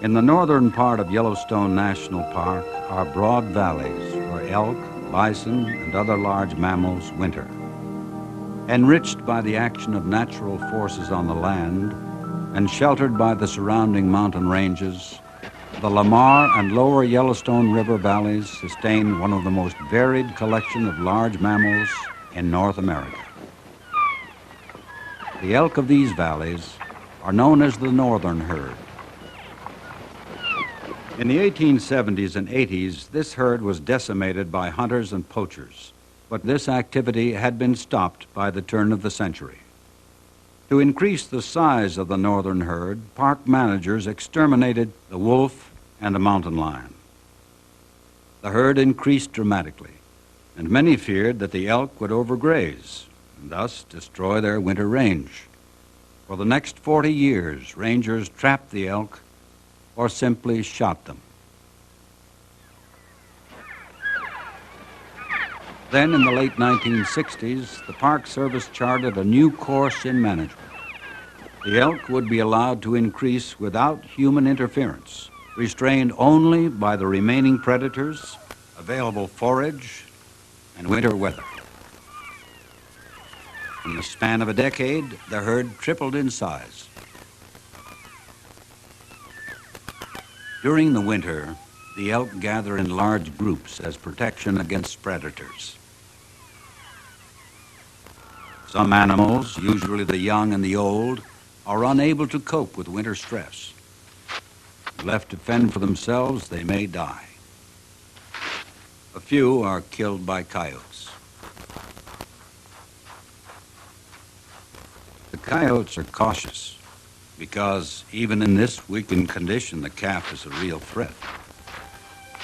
In the northern part of Yellowstone National Park are broad valleys where elk, bison, and other large mammals winter. Enriched by the action of natural forces on the land and sheltered by the surrounding mountain ranges, the Lamar and lower Yellowstone River valleys sustain one of the most varied collection of large mammals in North America. The elk of these valleys are known as the northern herd. In the 1870s and 80s, this herd was decimated by hunters and poachers, but this activity had been stopped by the turn of the century. To increase the size of the northern herd, park managers exterminated the wolf and the mountain lion. The herd increased dramatically, and many feared that the elk would overgraze and thus destroy their winter range. For the next 40 years, rangers trapped the elk or simply shot them. Then in the late 1960s, the Park Service charted a new course in management. The elk would be allowed to increase without human interference, restrained only by the remaining predators, available forage, and winter weather. In the span of a decade, the herd tripled in size. During the winter, the elk gather in large groups as protection against predators. Some animals, usually the young and the old, are unable to cope with winter stress. Left to fend for themselves, they may die. A few are killed by coyotes. The coyotes are cautious because even in this weakened condition, the calf is a real threat.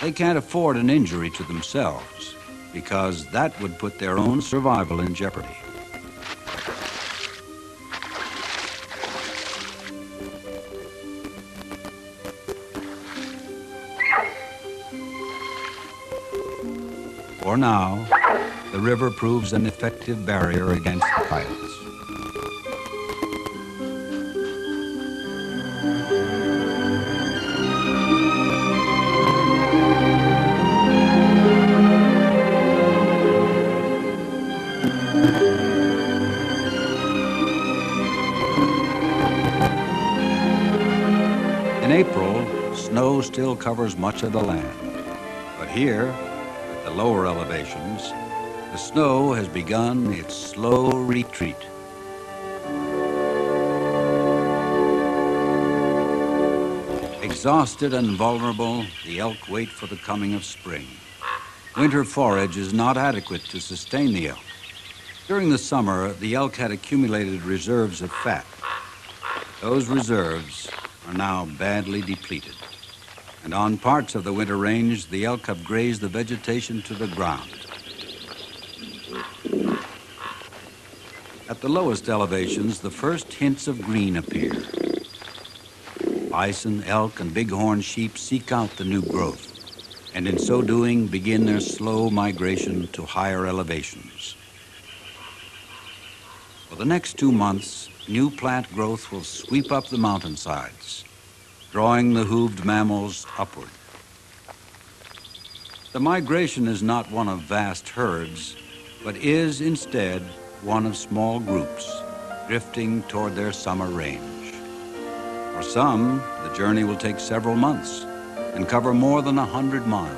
They can't afford an injury to themselves because that would put their own survival in jeopardy. For now, the river proves an effective barrier against the coyotes. In April, snow still covers much of the land, but here, at the lower elevations, the snow has begun its slow retreat. Exhausted and vulnerable, the elk wait for the coming of spring. Winter forage is not adequate to sustain the elk. During the summer, the elk had accumulated reserves of fat. Those reserves are now badly depleted, and on parts of the winter range, the elk have grazed the vegetation to the ground. At the lowest elevations, the first hints of green appear. Bison, elk, and bighorn sheep seek out the new growth, and in so doing, begin their slow migration to higher elevations. For the next 2 months, new plant growth will sweep up the mountainsides, drawing the hooved mammals upward. The migration is not one of vast herds, but is instead one of small groups drifting toward their summer range. For some, the journey will take several months and cover more than 100 miles.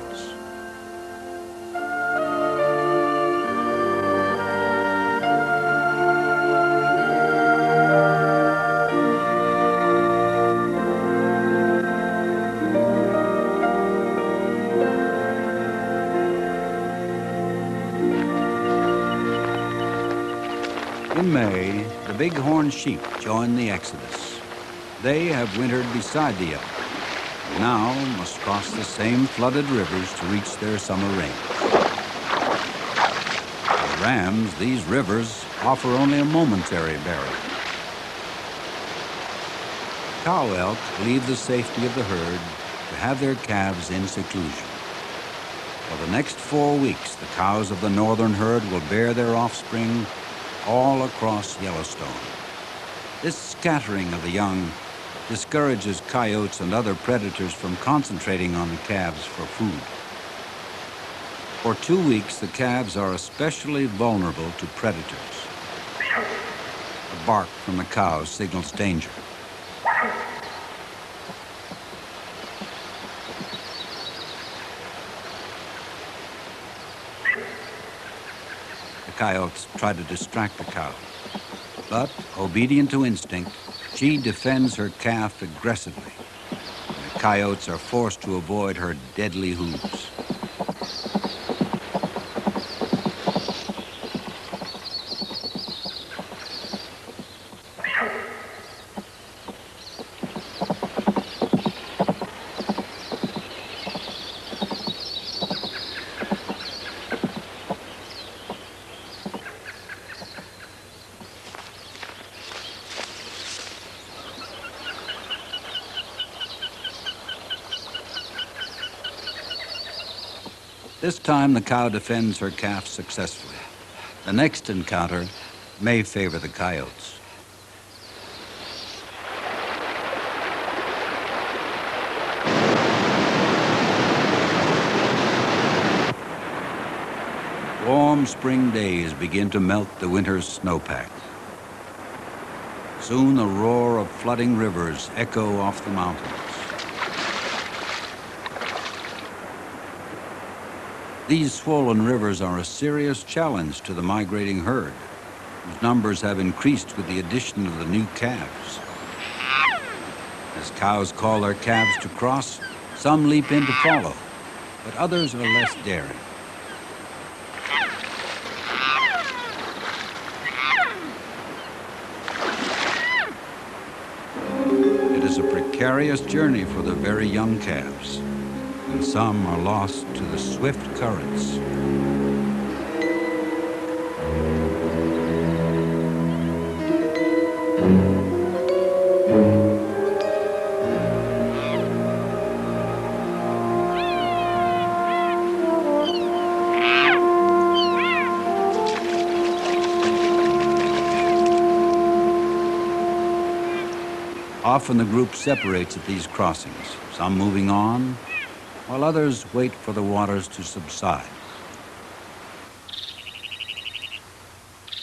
In May, the bighorn sheep join the exodus. They have wintered beside the elk, and now must cross the same flooded rivers to reach their summer range. For rams, these rivers offer only a momentary barrier. Cow elk leave the safety of the herd to have their calves in seclusion. For the next 4 weeks, the cows of the northern herd will bear their offspring all across Yellowstone. This scattering of the young discourages coyotes and other predators from concentrating on the calves for food. For 2 weeks, the calves are especially vulnerable to predators. The bark from the cows signals danger. The coyotes try to distract the cow, but, obedient to instinct, she defends her calf aggressively. The coyotes are forced to avoid her deadly hooves. This time, the cow defends her calf successfully. The next encounter may favor the coyotes. Warm spring days begin to melt the winter's snowpack. Soon the roar of flooding rivers echo off the mountains. These swollen rivers are a serious challenge to the migrating herd, whose numbers have increased with the addition of the new calves. As cows call their calves to cross, some leap in to follow, but others are less daring. It is a precarious journey for the very young calves, and some are lost to the swift currents. Often the group separates at these crossings, some moving on, while others wait for the waters to subside.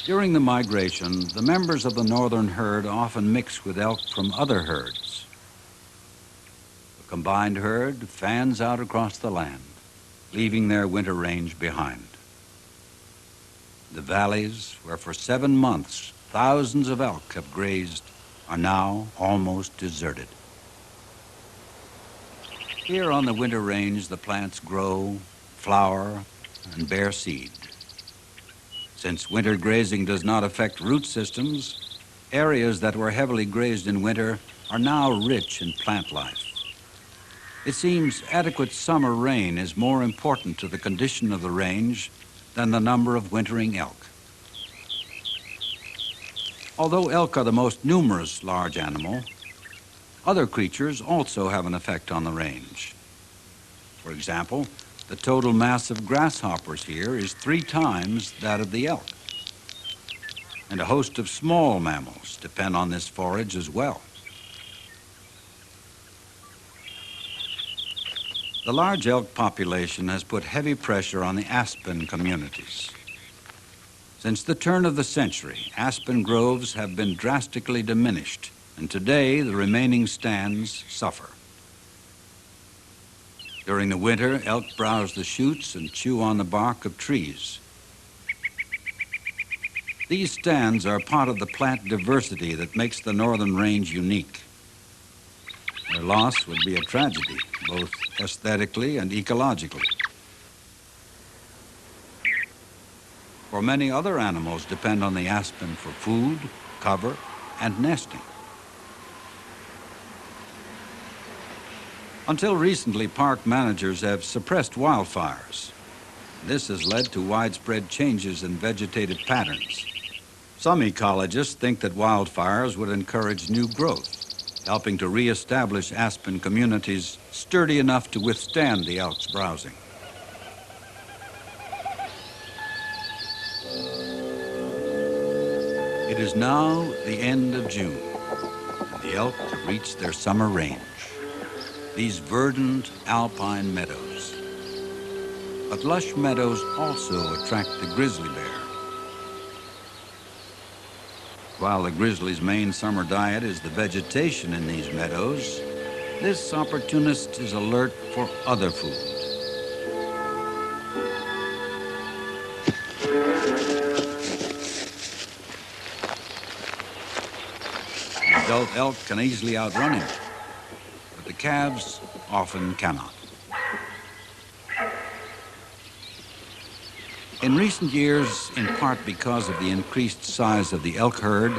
During the migration, the members of the northern herd often mix with elk from other herds. The combined herd fans out across the land, leaving their winter range behind. The valleys, where for 7 months thousands of elk have grazed, are now almost deserted. Here on the winter range, the plants grow, flower, and bear seed. Since winter grazing does not affect root systems, areas that were heavily grazed in winter are now rich in plant life. It seems adequate summer rain is more important to the condition of the range than the number of wintering elk. Although elk are the most numerous large animal, other creatures also have an effect on the range. For example, the total mass of grasshoppers here is 3 times that of the elk. And a host of small mammals depend on this forage as well. The large elk population has put heavy pressure on the aspen communities. Since the turn of the century, aspen groves have been drastically diminished, and today the remaining stands suffer. During the winter, elk browse the shoots and chew on the bark of trees. These stands are part of the plant diversity that makes the northern range unique. Their loss would be a tragedy, both aesthetically and ecologically. For many other animals depend on the aspen for food, cover, and nesting. Until recently, park managers have suppressed wildfires. This has led to widespread changes in vegetative patterns. Some ecologists think that wildfires would encourage new growth, helping to reestablish aspen communities sturdy enough to withstand the elk's browsing. It is now the end of June, and the the elk have reached their summer range, these verdant alpine meadows. But lush meadows also attract the grizzly bear. While the grizzly's main summer diet is the vegetation in these meadows, this opportunist is alert for other food. The adult elk can easily outrun him, but the calves often cannot. In recent years, in part because of the increased size of the elk herd,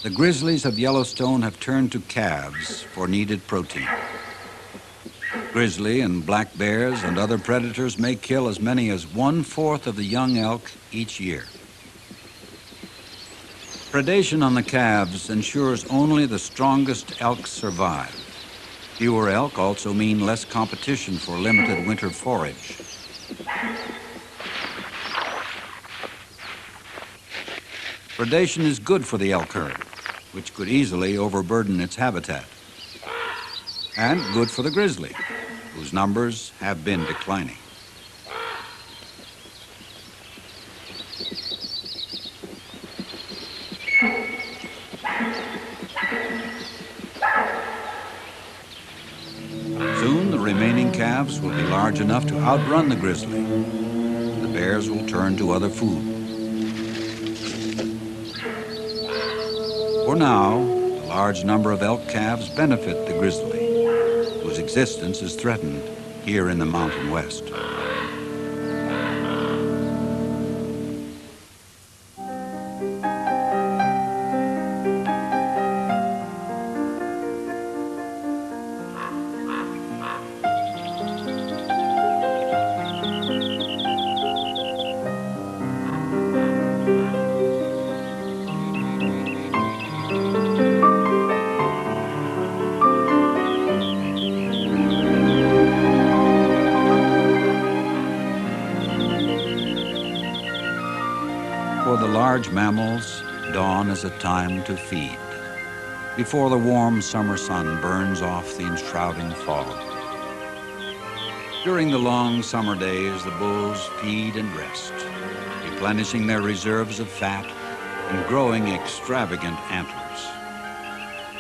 the grizzlies of Yellowstone have turned to calves for needed protein. Grizzly and black bears and other predators may kill as many as 1/4 of the young elk each year. Predation on the calves ensures only the strongest elk survive. Fewer elk also mean less competition for limited winter forage. Predation is good for the elk herd, which could easily overburden its habitat, and good for the grizzly, whose numbers have been declining. Soon, the remaining calves will be large enough to outrun the grizzly. The bears will turn to other food. For now, the large number of elk calves benefit the grizzly, whose existence is threatened here in the Mountain West. For the large mammals, dawn is a time to feed, before the warm summer sun burns off the enshrouding fog. During the long summer days, the bulls feed and rest, replenishing their reserves of fat and growing extravagant antlers.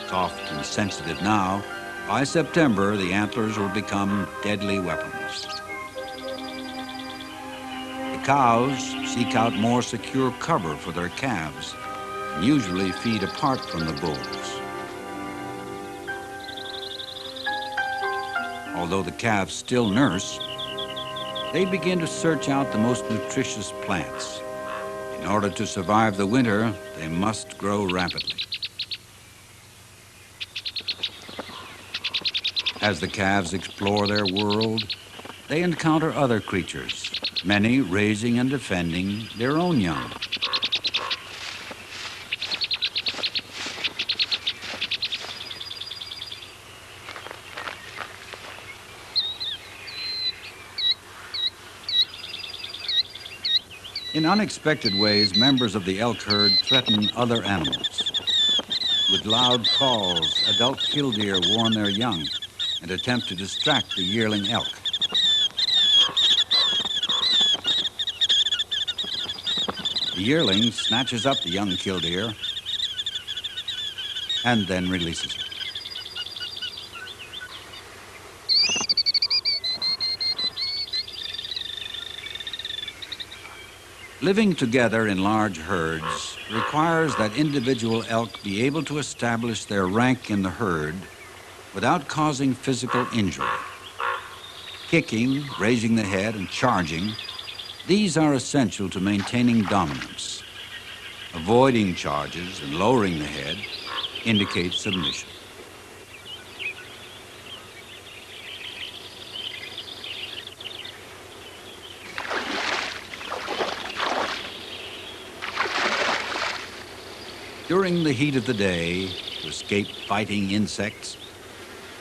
Soft and sensitive now, by September, the antlers will become deadly weapons. The cows seek out more secure cover for their calves and usually feed apart from the bulls. Although the calves still nurse, they begin to search out the most nutritious plants. In order to survive the winter, they must grow rapidly. As the calves explore their world, they encounter other creatures, many raising and defending their own young. In unexpected ways, members of the elk herd threaten other animals. With loud calls, adult killdeer warn their young and attempt to distract the yearling elk. The yearling snatches up the young killdeer and then releases it. Living together in large herds requires that individual elk be able to establish their rank in the herd without causing physical injury. Kicking, raising the head, and charging, these are essential to maintaining dominance. Avoiding charges and lowering the head indicates submission. During the heat of the day, to escape biting insects,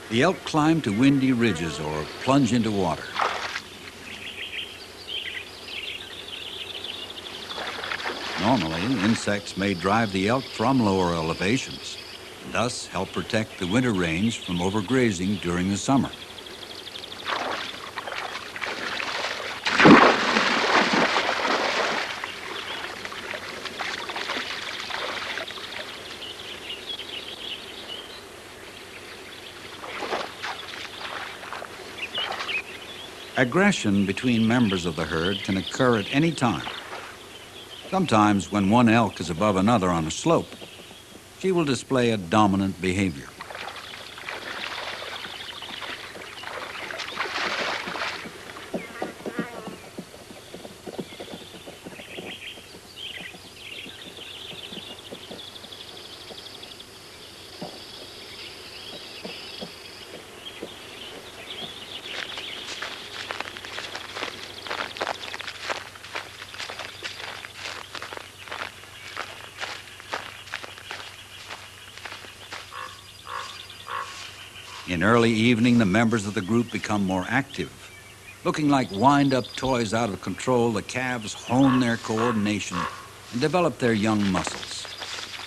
the elk climb to windy ridges or plunge into water. Normally, insects may drive the elk from lower elevations, thus help protect the winter range from overgrazing during the summer. Aggression between members of the herd can occur at any time. Sometimes when one elk is above another on a slope, she will display a dominant behavior. In early evening, the members of the group become more active. Looking like wind-up toys out of control, the calves hone their coordination and develop their young muscles.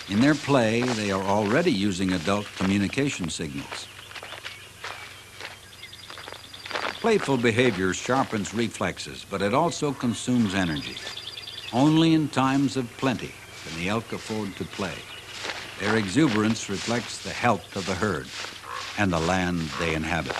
In their play, they are already using adult communication signals. Playful behavior sharpens reflexes, but it also consumes energy. Only in times of plenty can the elk afford to play. Their exuberance reflects the health of the herd and the land they inhabit.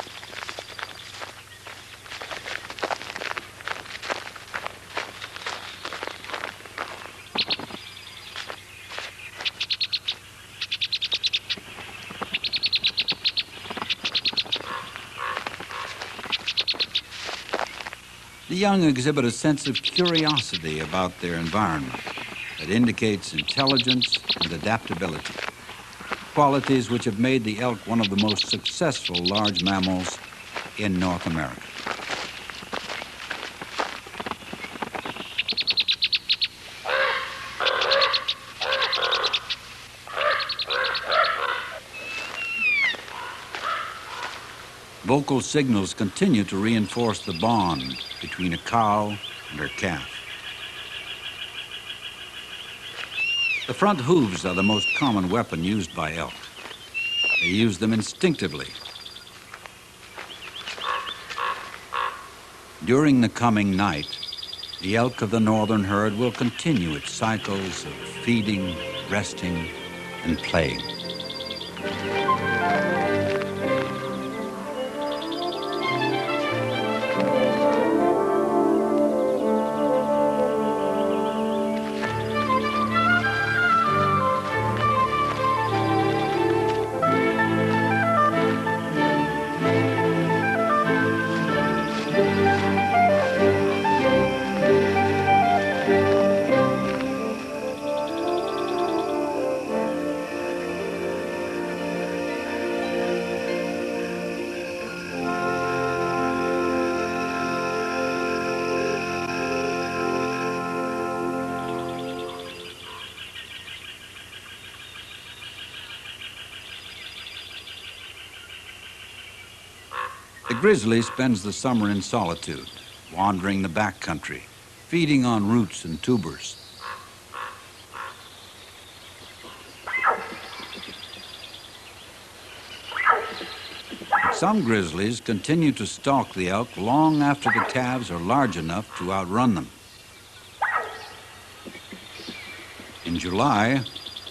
The young exhibit a sense of curiosity about their environment that indicates intelligence and adaptability, qualities which have made the elk one of the most successful large mammals in North America. Vocal signals continue to reinforce the bond between a cow and her calf. The front hooves are the most common weapon used by elk. They use them instinctively. During the coming night, the elk of the northern herd will continue its cycles of feeding, resting, and playing. The grizzly spends the summer in solitude, wandering the backcountry, feeding on roots and tubers. Some grizzlies continue to stalk the elk long after the calves are large enough to outrun them. In July,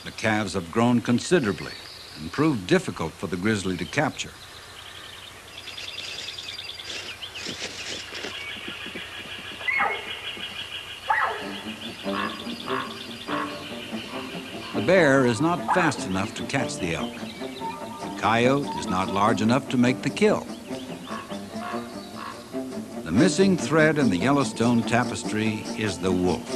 the calves have grown considerably and proved difficult for the grizzly to capture. The bear is not fast enough to catch the elk. The coyote is not large enough to make the kill. The missing thread in the Yellowstone tapestry is the wolf.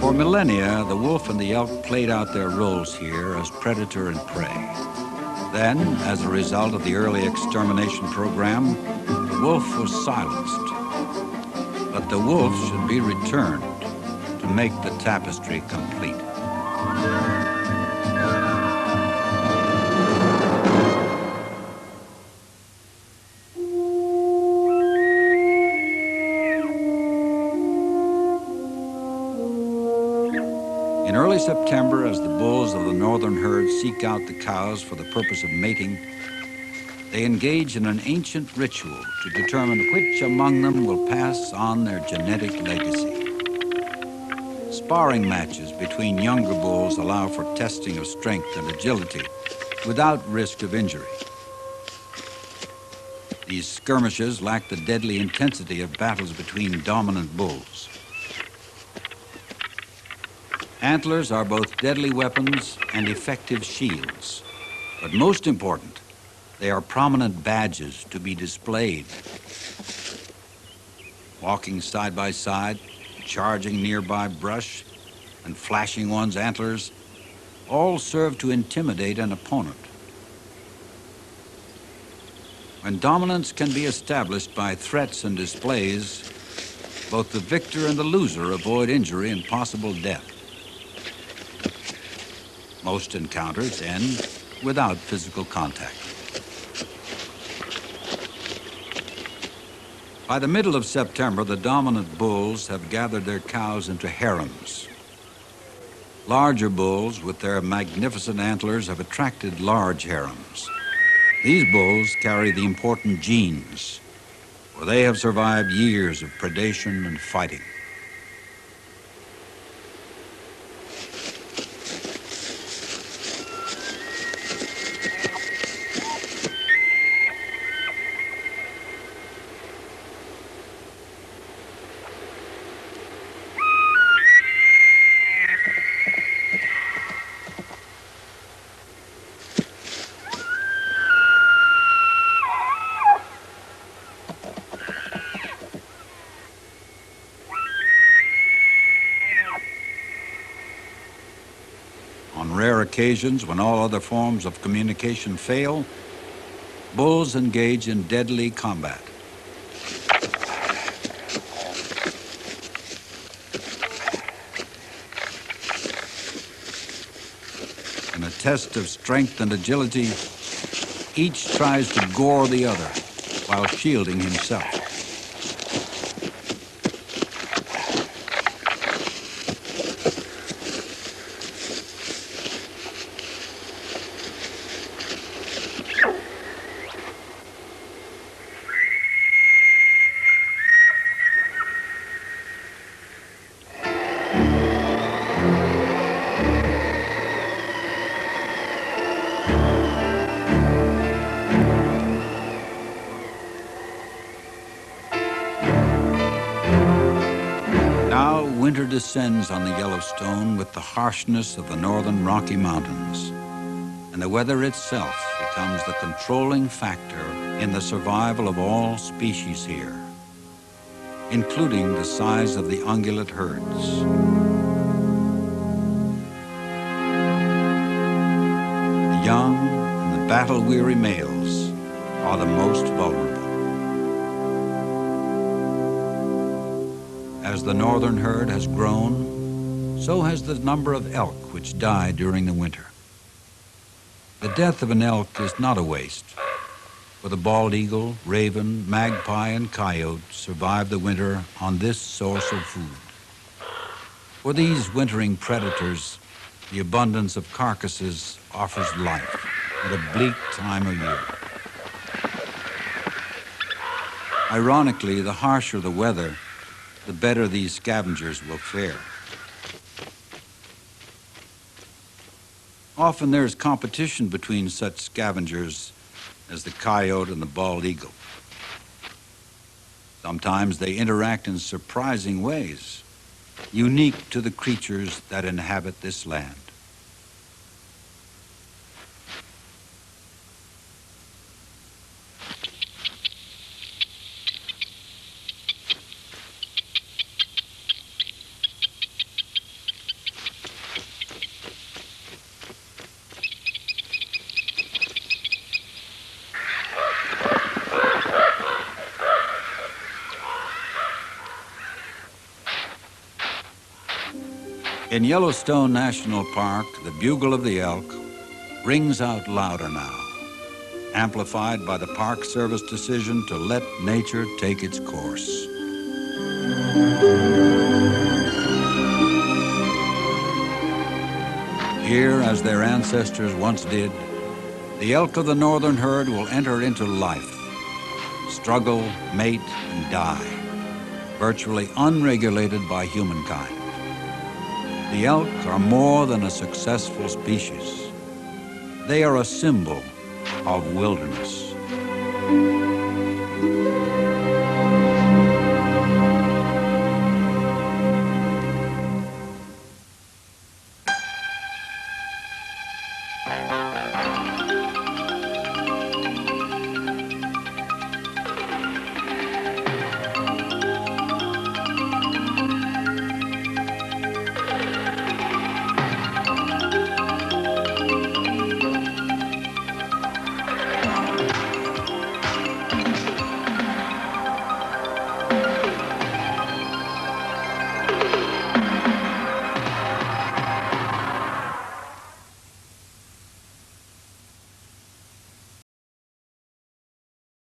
For millennia, the wolf and the elk played out their roles here as predator and prey. Then, as a result of the early extermination program, the wolf was silenced. But the wolf should be returned to make the tapestry complete. In early September, as the bulls of the northern herd seek out the cows for the purpose of mating, they engage in an ancient ritual to determine which among them will pass on their genetic legacy. Sparring matches between younger bulls allow for testing of strength and agility without risk of injury. These skirmishes lack the deadly intensity of battles between dominant bulls. Antlers are both deadly weapons and effective shields, but most important, they are prominent badges to be displayed. Walking side by side, charging nearby brush, and flashing one's antlers all serve to intimidate an opponent. When dominance can be established by threats and displays, both the victor and the loser avoid injury and possible death. Most encounters end without physical contact. By the middle of September, the dominant bulls have gathered their cows into harems. Larger bulls with their magnificent antlers have attracted large harems. These bulls carry the important genes, for they have survived years of predation and fighting. On rare occasions, when all other forms of communication fail, bulls engage in deadly combat. In a test of strength and agility, each tries to gore the other while shielding himself. Now winter descends on the Yellowstone with the harshness of the northern Rocky Mountains, and the weather itself becomes the controlling factor in the survival of all species here, including the size of the ungulate herds. The young and the battle-weary males are the most vulnerable. As the northern herd has grown, so has the number of elk which die during the winter. The death of an elk is not a waste, for the bald eagle, raven, magpie, and coyote survive the winter on this source of food. For these wintering predators, the abundance of carcasses offers life at a bleak time of year. Ironically, the harsher the weather, the better these scavengers will fare. Often there's competition between such scavengers as the coyote and the bald eagle. Sometimes they interact in surprising ways, unique to the creatures that inhabit this land. In Yellowstone National Park, the bugle of the elk rings out louder now, amplified by the Park Service decision to let nature take its course. Here, as their ancestors once did, the elk of the northern herd will enter into life, struggle, mate, and die, virtually unregulated by humankind. The elk are more than a successful species. They are a symbol of wilderness.